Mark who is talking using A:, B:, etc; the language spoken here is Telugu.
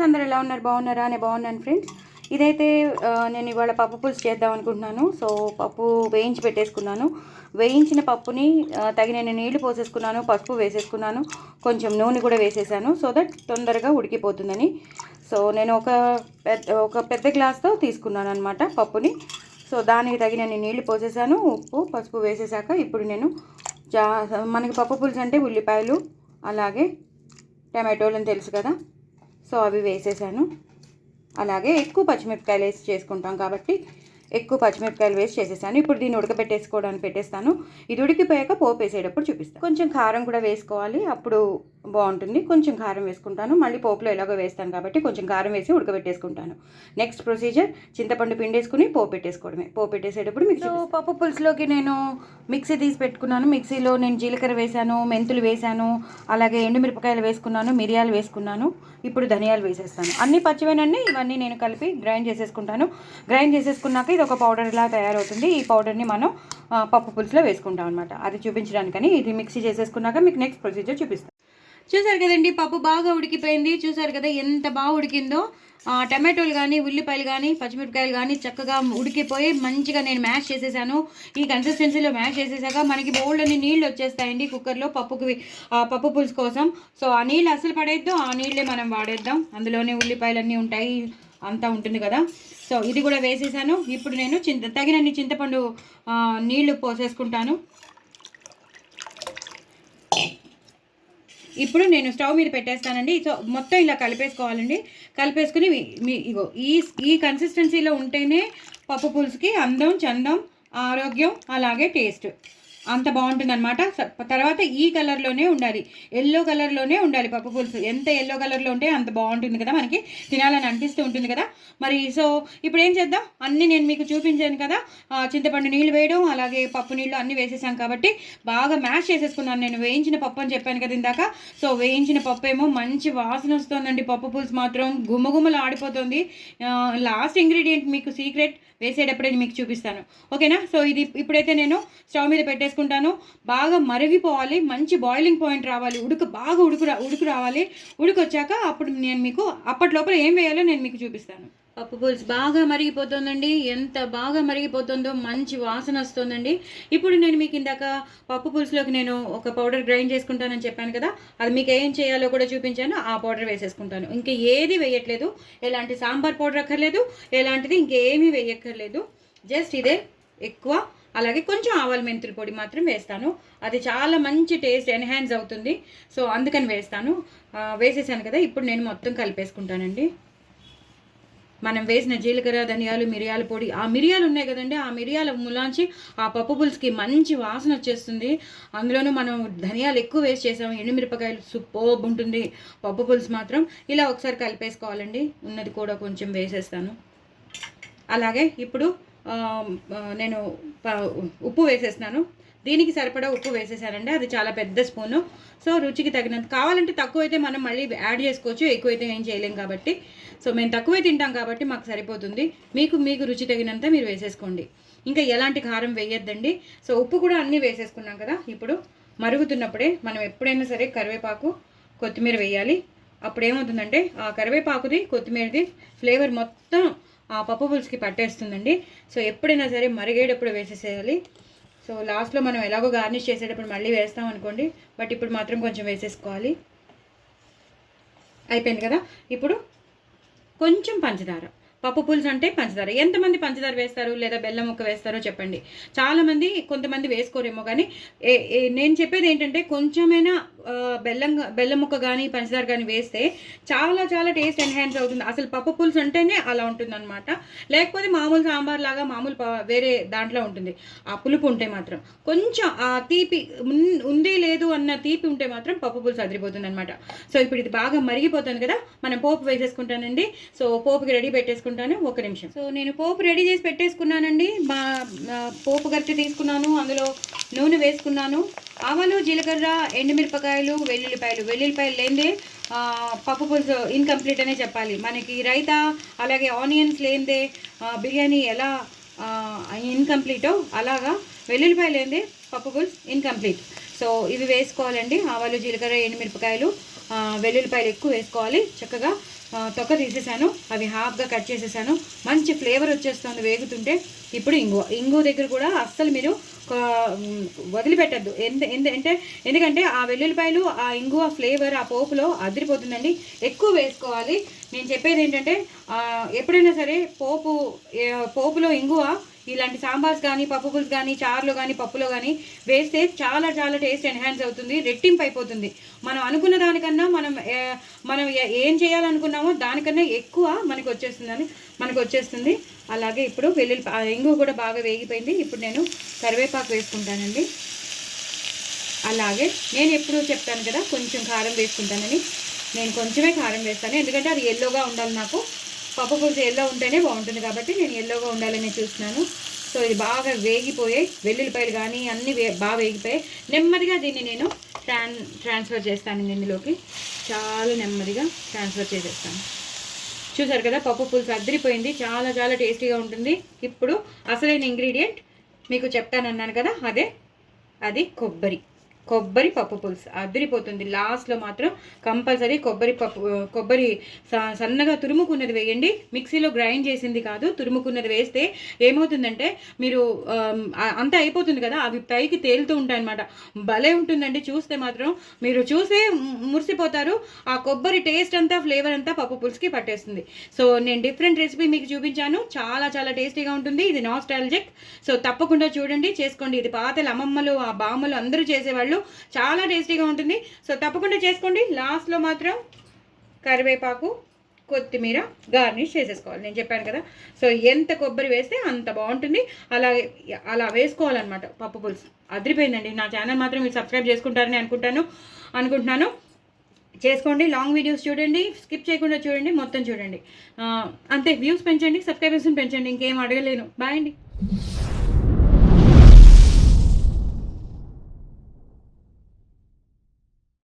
A: అందరూ ఎలా ఉన్నారు? బాగున్నారా? నేను బాగున్నాను ఫ్రెండ్స్. ఇదైతే నేను ఇవాళ పప్పు పులుసు చేద్దాం అనుకుంటున్నాను. సో పప్పు వేయించి పెట్టేసుకున్నాను. వేయించిన పప్పుని తగినన్ని నీళ్లు పోసేసుకున్నాను, పసుపు వేసేసుకున్నాను, కొంచెం నూనె కూడా వేసేసాను సో దట్ తొందరగా ఉడికిపోతుందని. సో నేను ఒక పెద్ద గ్లాస్తో తీసుకున్నాను అనమాట పప్పుని. సో దానికి తగినన్ని నీళ్లు పోసేసాను, ఉప్పు పసుపు వేసేసాక ఇప్పుడు నేను మనకి పప్పు పులుసు అంటే ఉల్లిపాయలు అలాగే టమాటోలు అని తెలుసు కదా, సో అవి వేసేసాను. అలాగే ఎక్కువ పచ్చిమిరపకాయలు వేసి చేసుకుంటాం కాబట్టి ఎక్కువ పచ్చిమిరపకాయలు వేసి చేసేసాను. ఇప్పుడు దీన్ని ఉడకబెట్టేసుకోవడానికి పెట్టేస్తాను. ఇది ఉడికిపోయాక పోపు వేసేటప్పుడు చూపిస్తాను. కొంచెం కారం కూడా వేసుకోవాలి, అప్పుడు బాగుంటుంది. కొంచెం కారం వేసుకుంటాను, మళ్ళీ పోపులో ఎలాగో వేస్తాను కాబట్టి కొంచెం కారం వేసి ఉడకబెట్టేసుకుంటాను. నెక్స్ట్ ప్రొసీజర్ చింతపండు పిండేసుకుని పోపు పెట్టేసుకోవడమే. పోపు పెట్టేసేటప్పుడు మిక్సీ పప్పు పులుసులోకి నేను మిక్సీ తీసి పెట్టుకున్నాను. మిక్సీలో నేను జీలకర్ర వేసాను, మెంతులు వేసాను, అలాగే ఎండుమిరపకాయలు వేసుకున్నాను, మిరియాలు వేసుకున్నాను. ఇప్పుడు ధనియాలు వేసేస్తాను. అన్ని పచ్చివేనండి, ఇవన్నీ నేను కలిపి గ్రైండ్ చేసేసుకుంటాను. గ్రైండ్ చేసేసుకున్నాక ఇది ఒక పౌడర్ ఇలా తయారవుతుంది. ఈ పౌడర్ని మనం పప్పు పులుసులో వేసుకుంటాం అనమాట. అది చూపించడానికని ఇది మిక్సీ చేసేసుకున్నాక మీకు నెక్స్ట్ ప్రొసీజర్ చూపిస్తాను. చూసారు కదండి, పప్పు బాగా ఉడికిపోయింది. చూసారు కదా ఎంత బాగా ఉడికిందో. టమాటోలు కానీ ఉల్లిపాయలు కానీ పచ్చిమిరపకాయలు కానీ చక్కగా ఉడికిపోయి మంచిగా నేను మ్యాష్ చేసేసాను. ఈ కన్సిస్టెన్సీలో మ్యాష్ చేసేసాక మనకి బౌల్లోని నీళ్ళు వచ్చేస్తాయండి కుక్కర్లో పప్పు పులుసు కోసం. సో ఆ నీళ్ళు అసలు పడేద్దాం, ఆ నీళ్ళే మనం వాడేద్దాం. అందులోనే ఉల్లిపాయలు అన్నీ ఉంటాయి, అంతా ఉంటుంది కదా. సో ఇది కూడా వేసేసాను. ఇప్పుడు నేను తగినన్ని చింతపండు నీళ్లు పోసేసుకుంటాను. ఇప్పుడు నేను స్టవ్ మీద పెట్టేస్తానండి. సో మొత్తం ఇలా కలిపేసుకోవాలండి. కలిపేసుకుని ఇగో ఈ కన్సిస్టెన్సీలో ఉంటేనే పప్పు పులుసుకి అందం, చందం, ఆరోగ్యం అలాగే టేస్ట్ అంత బాగుంటుంది అనమాట. తర్వాత ఈ కలర్లోనే ఉండాలి, ఎల్లో కలర్లోనే ఉండాలి పప్పు పులుసు. ఎంత ఎల్లో కలర్లో ఉంటే అంత బాగుంటుంది కదా, మనకి తినాలని అనిపిస్తూ ఉంటుంది కదా. మరి సో ఇప్పుడు ఏం చేద్దాం, అన్నీ నేను మీకు చూపించాను కదా. చింతపండు నీళ్ళు వేయడం అలాగే పప్పు నీళ్ళు అన్నీ వేసేసాం కాబట్టి బాగా మ్యాష్ చేసేసుకున్నాను. నేను వేయించిన పప్పు అని చెప్పాను కదా ఇందాక. సో వేయించిన పప్పు ఏమో మంచి వాసన వస్తుందండి. పప్పు పులుసు మాత్రం గుమ్మగుమ్మలు ఆడిపోతుంది. లాస్ట్ ఇంగ్రీడియంట్ మీకు సీక్రెట్ వేసేటప్పుడే మీకు చూపిస్తాను, ఓకేనా. సో ఇది ఇప్పుడైతే నేను స్టవ్ మీద పెట్టేసుకుంటాను. బాగా మరిగిపోవాలి, మంచి బాయిలింగ్ పాయింట్ రావాలి, బాగా ఉడుకు రావాలి. ఉడికొచ్చాక అప్పుడు నేను మీకు అప్పటిలోపల ఏం వేయాలో నేను మీకు చూపిస్తాను. పప్పు పులుసు బాగా మరిగిపోతుందండి. ఎంత బాగా మరిగిపోతుందో మంచి వాసన వస్తుందండి. ఇప్పుడు నేను మీకు ఇందాక పప్పు పులుసులోకి నేను ఒక పౌడర్ గ్రైండ్ చేసుకుంటానని చెప్పాను కదా, అది మీకు ఏం చేయాలో కూడా చూపించాను. ఆ పౌడర్ వేసేసుకుంటాను. ఇంకా ఏది వేయట్లేదు, ఎలాంటి సాంబార్ పౌడర్ అక్కర్లేదు, ఎలాంటిది ఇంకేమీ వేయక్కర్లేదు. జస్ట్ ఇదే ఎక్కువ. అలాగే కొంచెం ఆవాల మెంతుల పొడి మాత్రం వేస్తాను. అది చాలా మంచి టేస్ట్ ఎన్హాన్స్ అవుతుంది. సో అందుకని వేస్తాను. వేసేసాను కదా, ఇప్పుడు నేను మొత్తం కలిపేసుకుంటానండి. మనం వేసిన జీలకర్ర, ధనియాలు, మిరియాల పొడి, ఆ మిరియాలు ఉన్నాయి కదండి, ఆ మిరియాల ములాంచి ఆ పప్పు పులుసుకి మంచి వాసన వచ్చేస్తుంది. అందులోనూ మనం ధనియాలు ఎక్కువ వేస్ట్ చేసాము, ఎండుమిరపకాయలు సూపర్బ్ ఉంటుంది పప్పు పులుసు మాత్రం. ఇలా ఒకసారి కలిపేసుకోవాలండి. ఉన్నది కూడా కొంచెం వేసేస్తాను. అలాగే ఇప్పుడు నేను ఉప్పు వేసేస్తున్నాను. దీనికి సరిపడా ఉప్పు వేసేసానండి, అది చాలా పెద్ద స్పూను. సో రుచికి తగినంత, కావాలంటే తక్కువ అయితే మనం మళ్ళీ యాడ్ చేసుకోవచ్చు, ఎక్కువైతే ఏం చేయలేం కాబట్టి. సో మేము తక్కువే తింటాం కాబట్టి మాకు సరిపోతుంది. మీకు రుచి తగినంత మీరు వేసేసుకోండి. ఇంకా ఎలాంటి కారం వేయొద్దండి. సో ఉప్పు కూడా అన్నీ వేసేసుకున్నాం కదా. ఇప్పుడు మరుగుతున్నప్పుడే మనం ఎప్పుడైనా సరే కరివేపాకు, కొత్తిమీర వేయాలి. అప్పుడు ఏమవుతుందంటే ఆ కరివేపాకుది, కొత్తిమీరది ఫ్లేవర్ మొత్తం ఆ పప్పు పులుసుకి పట్టేస్తుందండి. సో ఎప్పుడైనా సరే మరిగేటప్పుడు వేసేసేయాలి. సో లాస్ట్లో మనం ఎలాగో గార్నిష్ చేసేటప్పుడు మళ్ళీ వేస్తాం అనుకోండి, బట్ ఇప్పుడు మాత్రం కొంచెం వేసేసుకోవాలి. అయిపోయింది కదా. ఇప్పుడు కొంచెం పంచదార. పప్పు పులుసు అంటే పంచదార. ఎంతమంది పంచదార వేస్తారు లేదా బెల్లం ముక్క వేస్తారో చెప్పండి. చాలామంది, కొంతమంది వేసుకోరేమో, కానీ నేను చెప్పేది ఏంటంటే కొంచెమైనా బెల్లం ముక్క కానీ పంచదార కానీ వేస్తే చాలా చాలా టేస్ట్ ఎన్హాన్స్ అవుతుంది. అసలు పప్పు పులుసు అంటేనే అలా ఉంటుందన్నమాట. లేకపోతే మామూలు సాంబార్ లాగా మామూలు వేరే దాంట్లో ఉంటుంది. ఆ పులుపు ఉంటే మాత్రం, కొంచెం ఆ తీపి ఉందే లేదు అన్న తీపి ఉంటే మాత్రం పప్పు పులుసు అదిరిపోతుంది అనమాట. సో ఇప్పుడు ఇది బాగా మరిగిపోతుంది కదా, మనం పోపు వేసేసుకుంటానండి. సో పోపుకి రెడీ పెట్టేసుకుంటాను, ఒక నిమిషం. సో నేను పోపు రెడీ చేసి పెట్టేసుకున్నానండి. పోపు గరిటె తీసుకున్నాను, అందులో నూనె వేసుకున్నాను. ఆవాలు, జీలకర్ర, ఎండుమిరపకాయలు, వెల్లుల్లిపాయలు లేనిదే పప్పు పులుసు ఇన్కంప్లీట్ అనే చెప్పాలి. మనకి రైతా అలాగే ఆనియన్స్ లేనిదే బిర్యానీ ఎలా ఇన్కంప్లీటో అలాగా వెల్లుల్లిపాయలు లేనిదే పప్పు పులుసు ఇన్కంప్లీట్. సో ఇవి వేసుకోవాలండి, ఆవాలు, జీలకర్ర, ఎండుమిరపకాయలు. వెల్లుల్లిపాయలు ఎక్కువ వేసుకోవాలి. చక్కగా తొక్క తీసేసాను, అవి హాఫ్గా కట్ చేసేసాను. మంచి ఫ్లేవర్ వచ్చేస్తుంది వేగుతుంటే. ఇప్పుడు ఇంగువ దగ్గర కూడా అస్సలు మీరు వదిలిపెట్టద్దు. ఎందుకంటే ఆ వెల్లుల్లిపాయలు ఆ ఇంగువ ఫ్లేవర్ ఆ పోపులో అదిరిపోతుందండి. ఎక్కువ వేసుకోవాలి. నేను చెప్పేది ఏంటంటే ఎప్పుడైనా సరే పోపులో ఇంగువ ఇలాంటి సాంబార్స్ కానీ పప్పు పులుసు కానీ చారులో కానీ పప్పులో కానీ వేస్తే చాలా చాలా టేస్ట్ ఎన్హాన్స్ అవుతుంది, రెట్టింపు అయిపోతుంది. మనం అనుకున్న దానికన్నా మనం ఏం చేయాలనుకున్నామో దానికన్నా ఎక్కువ మనకు వచ్చేస్తుంది. అలాగే ఇప్పుడు ఇంగువ కూడా బాగా వేగిపోయింది. ఇప్పుడు నేను కరివేపాకు వేసుకుంటానండి. అలాగే నేను ఎప్పుడు చెప్తాను కదా కొంచెం కారం వేసుకుంటానని, నేను కొంచెమే కారం వేస్తాను. ఎందుకంటే అది ఎల్లోగా ఉండాలి. నాకు పప్పు పులుసు ఎల్లో ఉంటేనే బాగుంటుంది కాబట్టి నేను ఎల్లోగా ఉండాలని చూస్తున్నాను. సో ఇది బాగా వేగిపోయాయి, వెల్లుల్లిపాయలు కానీ అన్నీ బాగా వేగిపోయాయి. నెమ్మదిగా దీన్ని నేను ట్రాన్స్ఫర్ చేస్తాను ఇందులోకి. చాలా నెమ్మదిగా ట్రాన్స్ఫర్ చేసేస్తాను. చూసారు కదా పప్పు పులుసు అదిరిపోయింది, చాలా చాలా టేస్టీగా ఉంటుంది. ఇప్పుడు అసలైన ఇంగ్రీడియంట్ మీకు చెప్తానన్నాను కదా, అది కొబ్బరి పప్పు పులుసు అదిరిపోతుంది. లాస్ట్లో మాత్రం కంపల్సరీ కొబ్బరి సన్నగా తురుముకున్నది వేయండి. మిక్సీలో గ్రైండ్ చేసింది కాదు, తురుముకున్నది వేస్తే ఏమవుతుందంటే మీరు అంతా అయిపోతుంది కదా, అవి పైకి తేలుతూ ఉంటాయి అన్నమాట. భలే ఉంటుందండి. చూస్తే మాత్రం మీరు చూసే మురిసిపోతారు. ఆ కొబ్బరి టేస్ట్ అంతా ఫ్లేవర్ అంతా పప్పు పులుసుకి పట్టేస్తుంది. సో నేను డిఫరెంట్ రెసిపీ మీకు చూపించాను, చాలా చాలా టేస్టీగా ఉంటుంది. ఇది నాస్టాల్జిక్. సో తప్పకుండా చూడండి, చేసుకోండి. ఇది పాతల అమ్మమ్మలు ఆ బామ్మలు అందరూ చేసేవాళ్ళు, చాలా టేస్టీగా ఉంటుంది. సో తప్పకుండా చేసుకోండి. లాస్ట్లో మాత్రం కరివేపాకు కొత్తిమీర గార్నిష్ చేసేసుకోవాలి. నేను చెప్పాను కదా, సో ఎంత కొబ్బరి వేస్తే అంత బాగుంటుంది. అలా వేసుకోవాలన్నమాట పప్పు పులుసు. అదిరిపోయిందండి. నా ఛానల్ మాత్రం మీరు సబ్స్క్రైబ్ చేసుకుంటారని అనుకుంటున్నాను. చేసుకోండి. లాంగ్ వీడియోస్ చూడండి, స్కిప్ చేయకుండా చూడండి, మొత్తం చూడండి. అంతే. వ్యూస్ పెంచండి, సబ్స్క్రైబర్స్ని పెంచండి. ఇంకేం అడగలేను. బాయ్ అండి.